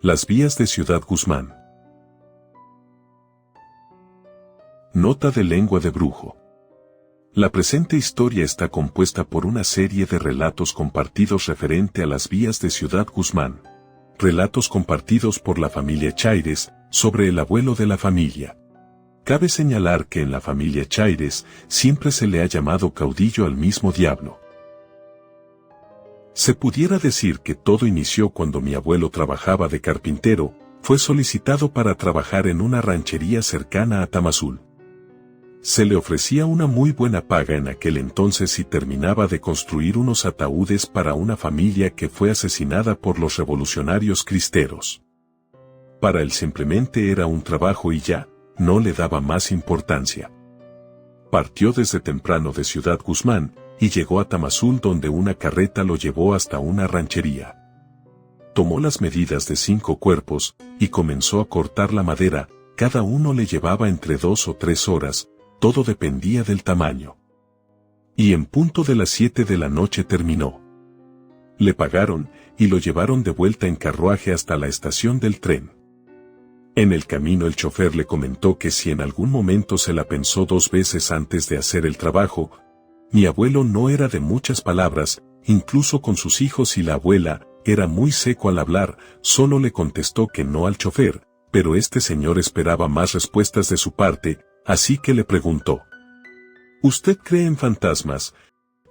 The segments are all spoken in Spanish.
Las vías de Ciudad Guzmán. Nota de lengua de brujo. La presente historia está compuesta por una serie de relatos compartidos referente a las vías de Ciudad Guzmán. Relatos compartidos por la familia Chaires, sobre el abuelo de la familia. Cabe señalar que en la familia Chaires siempre se le ha llamado caudillo al mismo diablo. Se pudiera decir que todo inició cuando mi abuelo trabajaba de carpintero, fue solicitado para trabajar en una ranchería cercana a Tamazul. Se le ofrecía una muy buena paga en aquel entonces y terminaba de construir unos ataúdes para una familia que fue asesinada por los revolucionarios cristeros. Para él simplemente era un trabajo y ya, no le daba más importancia. Partió desde temprano de Ciudad Guzmán, y llegó a Tamazul donde una carreta lo llevó hasta una ranchería. Tomó las medidas de 5 cuerpos, y comenzó a cortar la madera, cada uno le llevaba entre 2 o 3 horas, todo dependía del tamaño. Y en punto de las 7 de la noche terminó. Le pagaron, y lo llevaron de vuelta en carruaje hasta la estación del tren. En el camino el chofer le comentó que si en algún momento se la pensó 2 veces antes de hacer el trabajo. Mi abuelo no era de muchas palabras, incluso con sus hijos y la abuela, era muy seco al hablar, solo le contestó que no al chofer, pero este señor esperaba más respuestas de su parte, así que le preguntó: ¿Usted cree en fantasmas?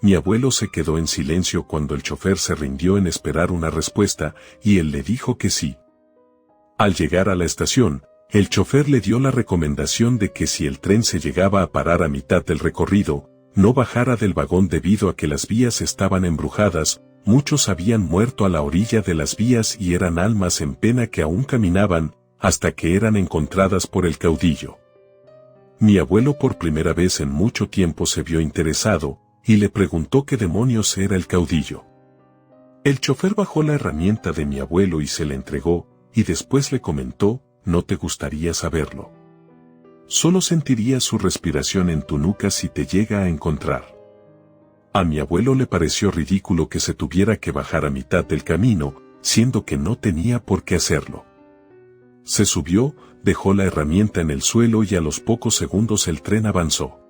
Mi abuelo se quedó en silencio cuando el chofer se rindió en esperar una respuesta, y él le dijo que sí. Al llegar a la estación, el chofer le dio la recomendación de que si el tren se llegaba a parar a mitad del recorrido, no bajara del vagón debido a que las vías estaban embrujadas, muchos habían muerto a la orilla de las vías y eran almas en pena que aún caminaban, hasta que eran encontradas por el caudillo. Mi abuelo por primera vez en mucho tiempo se vio interesado, y le preguntó qué demonios era el caudillo. El chofer bajó la herramienta de mi abuelo y se la entregó, y después le comentó: ¿no te gustaría saberlo? Solo sentirías su respiración en tu nuca si te llega a encontrar. A mi abuelo le pareció ridículo que se tuviera que bajar a mitad del camino, siendo que no tenía por qué hacerlo. Se subió, dejó la herramienta en el suelo y a los pocos segundos el tren avanzó.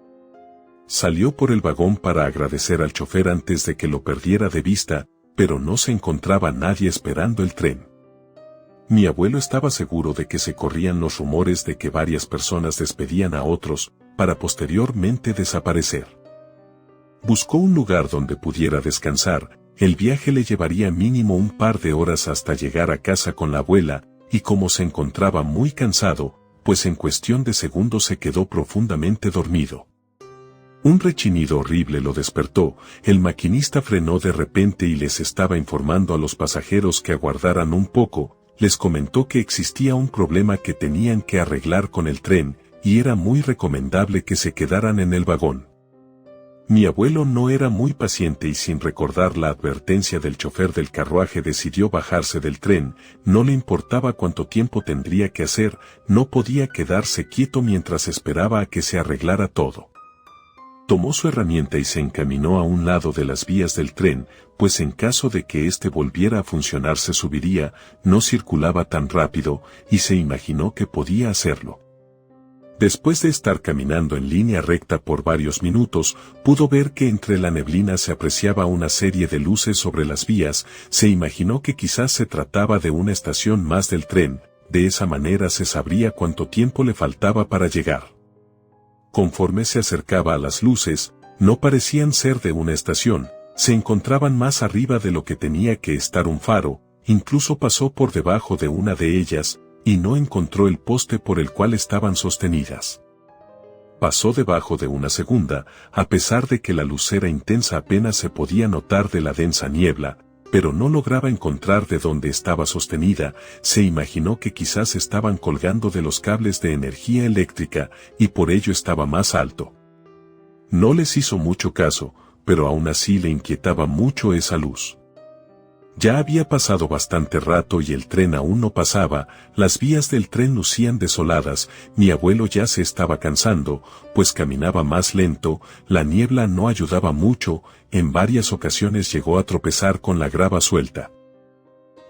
Salió por el vagón para agradecer al chofer antes de que lo perdiera de vista, pero no se encontraba nadie esperando el tren. Mi abuelo estaba seguro de que se corrían los rumores de que varias personas despedían a otros, para posteriormente desaparecer. Buscó un lugar donde pudiera descansar, el viaje le llevaría mínimo un par de horas hasta llegar a casa con la abuela, y como se encontraba muy cansado, pues en cuestión de segundos se quedó profundamente dormido. Un rechinido horrible lo despertó, el maquinista frenó de repente y les estaba informando a los pasajeros que aguardaran un poco. Les comentó que existía un problema que tenían que arreglar con el tren, y era muy recomendable que se quedaran en el vagón. Mi abuelo no era muy paciente y sin recordar la advertencia del chofer del carruaje decidió bajarse del tren, no le importaba cuánto tiempo tendría que hacer, no podía quedarse quieto mientras esperaba a que se arreglara todo. Tomó su herramienta y se encaminó a un lado de las vías del tren, pues en caso de que éste volviera a funcionar se subiría, no circulaba tan rápido, y se imaginó que podía hacerlo. Después de estar caminando en línea recta por varios minutos, pudo ver que entre la neblina se apreciaba una serie de luces sobre las vías, se imaginó que quizás se trataba de una estación más del tren, de esa manera se sabría cuánto tiempo le faltaba para llegar. Conforme se acercaba a las luces, no parecían ser de una estación, se encontraban más arriba de lo que tenía que estar un faro, incluso pasó por debajo de una de ellas, y no encontró el poste por el cual estaban sostenidas. Pasó debajo de una segunda, a pesar de que la luz era intensa apenas se podía notar de la densa niebla, pero no lograba encontrar de dónde estaba sostenida, se imaginó que quizás estaban colgando de los cables de energía eléctrica, y por ello estaba más alto. No les hizo mucho caso, pero aún así le inquietaba mucho esa luz. Ya había pasado bastante rato y el tren aún no pasaba, las vías del tren lucían desoladas, mi abuelo ya se estaba cansando, pues caminaba más lento, la niebla no ayudaba mucho, en varias ocasiones llegó a tropezar con la grava suelta.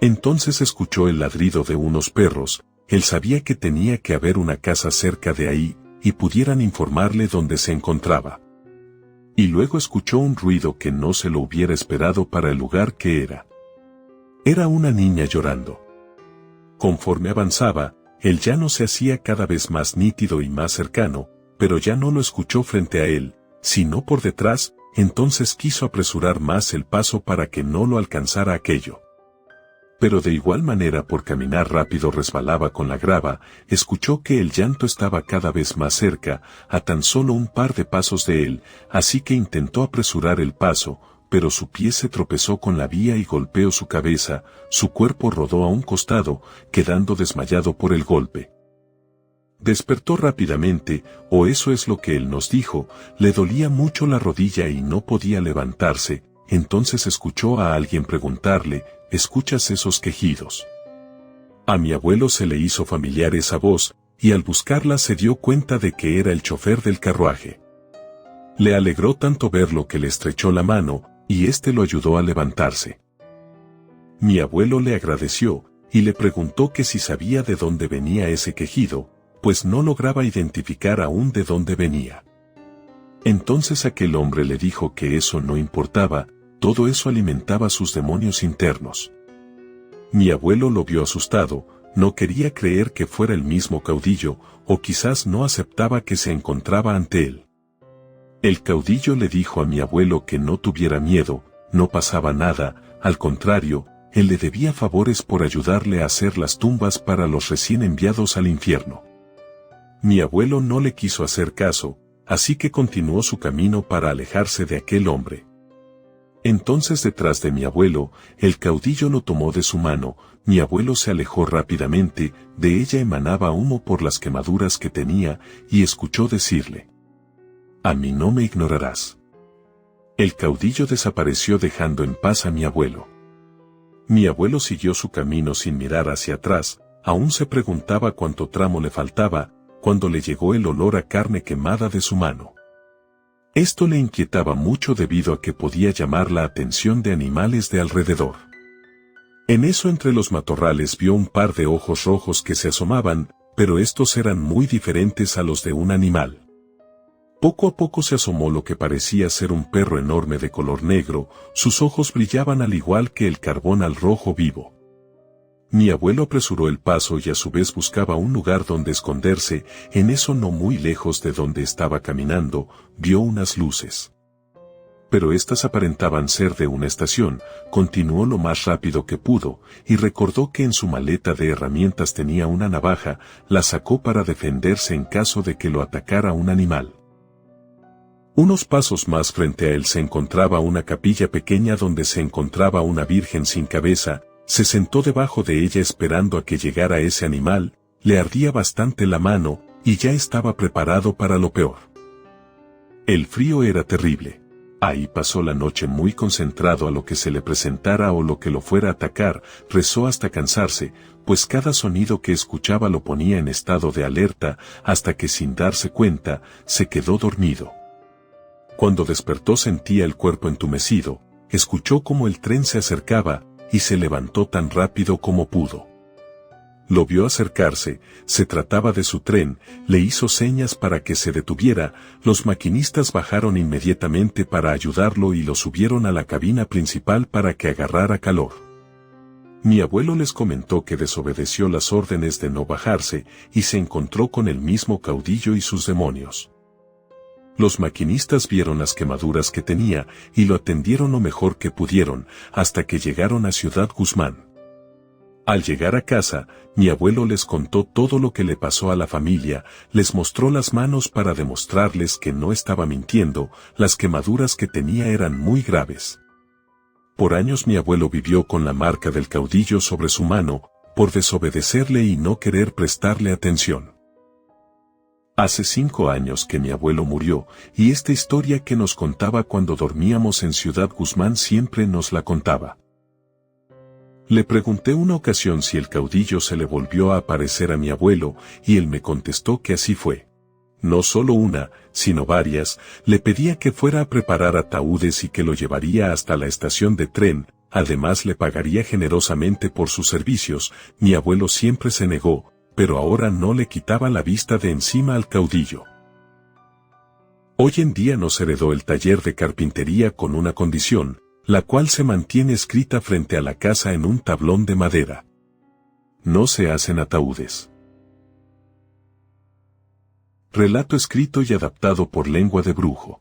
Entonces escuchó el ladrido de unos perros. Él sabía que tenía que haber una casa cerca de ahí, y pudieran informarle dónde se encontraba. Y luego escuchó un ruido que no se lo hubiera esperado para el lugar que era. Era una niña llorando. Conforme avanzaba, el llano se hacía cada vez más nítido y más cercano, pero ya no lo escuchó frente a él, sino por detrás. Entonces quiso apresurar más el paso para que no lo alcanzara aquello. Pero de igual manera, por caminar rápido resbalaba con la grava. Escuchó que el llanto estaba cada vez más cerca, a tan solo un par de pasos de él, así que intentó apresurar el paso, pero su pie se tropezó con la vía y golpeó su cabeza. Su cuerpo rodó a un costado, quedando desmayado por el golpe. Despertó rápidamente, o eso es lo que él nos dijo. Le dolía mucho la rodilla y no podía levantarse. Entonces escuchó a alguien preguntarle: ¿escuchas esos quejidos? A mi abuelo se le hizo familiar esa voz, y al buscarla se dio cuenta de que era el chofer del carruaje. Le alegró tanto verlo que le estrechó la mano, y éste lo ayudó a levantarse. Mi abuelo le agradeció, y le preguntó que si sabía de dónde venía ese quejido, pues no lograba identificar aún de dónde venía. Entonces aquel hombre le dijo que eso no importaba, todo eso alimentaba sus demonios internos. Mi abuelo lo vio asustado, no quería creer que fuera el mismo caudillo, o quizás no aceptaba que se encontraba ante él. El caudillo le dijo a mi abuelo que no tuviera miedo, no pasaba nada, al contrario, él le debía favores por ayudarle a hacer las tumbas para los recién enviados al infierno. Mi abuelo no le quiso hacer caso, así que continuó su camino para alejarse de aquel hombre. Entonces detrás de mi abuelo, el caudillo lo tomó de su mano. Mi abuelo se alejó rápidamente, de ella emanaba humo por las quemaduras que tenía, y escuchó decirle: «A mí no me ignorarás». El caudillo desapareció dejando en paz a mi abuelo. Mi abuelo siguió su camino sin mirar hacia atrás, aún se preguntaba cuánto tramo le faltaba, cuando le llegó el olor a carne quemada de su mano. Esto le inquietaba mucho debido a que podía llamar la atención de animales de alrededor. En eso, entre los matorrales, vio un par de ojos rojos que se asomaban, pero estos eran muy diferentes a los de un animal. Poco a poco se asomó lo que parecía ser un perro enorme de color negro. Sus ojos brillaban al igual que el carbón al rojo vivo. Mi abuelo apresuró el paso y a su vez buscaba un lugar donde esconderse. En eso, no muy lejos de donde estaba caminando, vio unas luces. Pero estas aparentaban ser de una estación. Continuó lo más rápido que pudo, y recordó que en su maleta de herramientas tenía una navaja. La sacó para defenderse en caso de que lo atacara un animal. Unos pasos más frente a él se encontraba una capilla pequeña donde se encontraba una virgen sin cabeza. Se sentó debajo de ella esperando a que llegara ese animal. Le ardía bastante la mano, y ya estaba preparado para lo peor. El frío era terrible. Ahí pasó la noche muy concentrado a lo que se le presentara o lo que lo fuera a atacar. Rezó hasta cansarse, pues cada sonido que escuchaba lo ponía en estado de alerta, hasta que sin darse cuenta, se quedó dormido. Cuando despertó sentía el cuerpo entumecido, escuchó cómo el tren se acercaba, y se levantó tan rápido como pudo. Lo vio acercarse, se trataba de su tren, le hizo señas para que se detuviera. Los maquinistas bajaron inmediatamente para ayudarlo y lo subieron a la cabina principal para que agarrara calor. Mi abuelo les comentó que desobedeció las órdenes de no bajarse, y se encontró con el mismo caudillo y sus demonios. Los maquinistas vieron las quemaduras que tenía, y lo atendieron lo mejor que pudieron, hasta que llegaron a Ciudad Guzmán. Al llegar a casa, mi abuelo les contó todo lo que le pasó a la familia, les mostró las manos para demostrarles que no estaba mintiendo. Las quemaduras que tenía eran muy graves. Por años mi abuelo vivió con la marca del caudillo sobre su mano, por desobedecerle y no querer prestarle atención. Hace 5 años que mi abuelo murió, y esta historia que nos contaba cuando dormíamos en Ciudad Guzmán siempre nos la contaba. Le pregunté una ocasión si el caudillo se le volvió a aparecer a mi abuelo, y él me contestó que así fue. No solo una, sino varias. Le pedía que fuera a preparar ataúdes y que lo llevaría hasta la estación de tren. además le pagaría generosamente por sus servicios. Mi abuelo siempre se negó, pero ahora no le quitaba la vista de encima al caudillo. Hoy en día nos heredó el taller de carpintería con una condición, la cual se mantiene escrita frente a la casa en un tablón de madera. No se hacen ataúdes. Relato escrito y adaptado por Lengua de Brujo.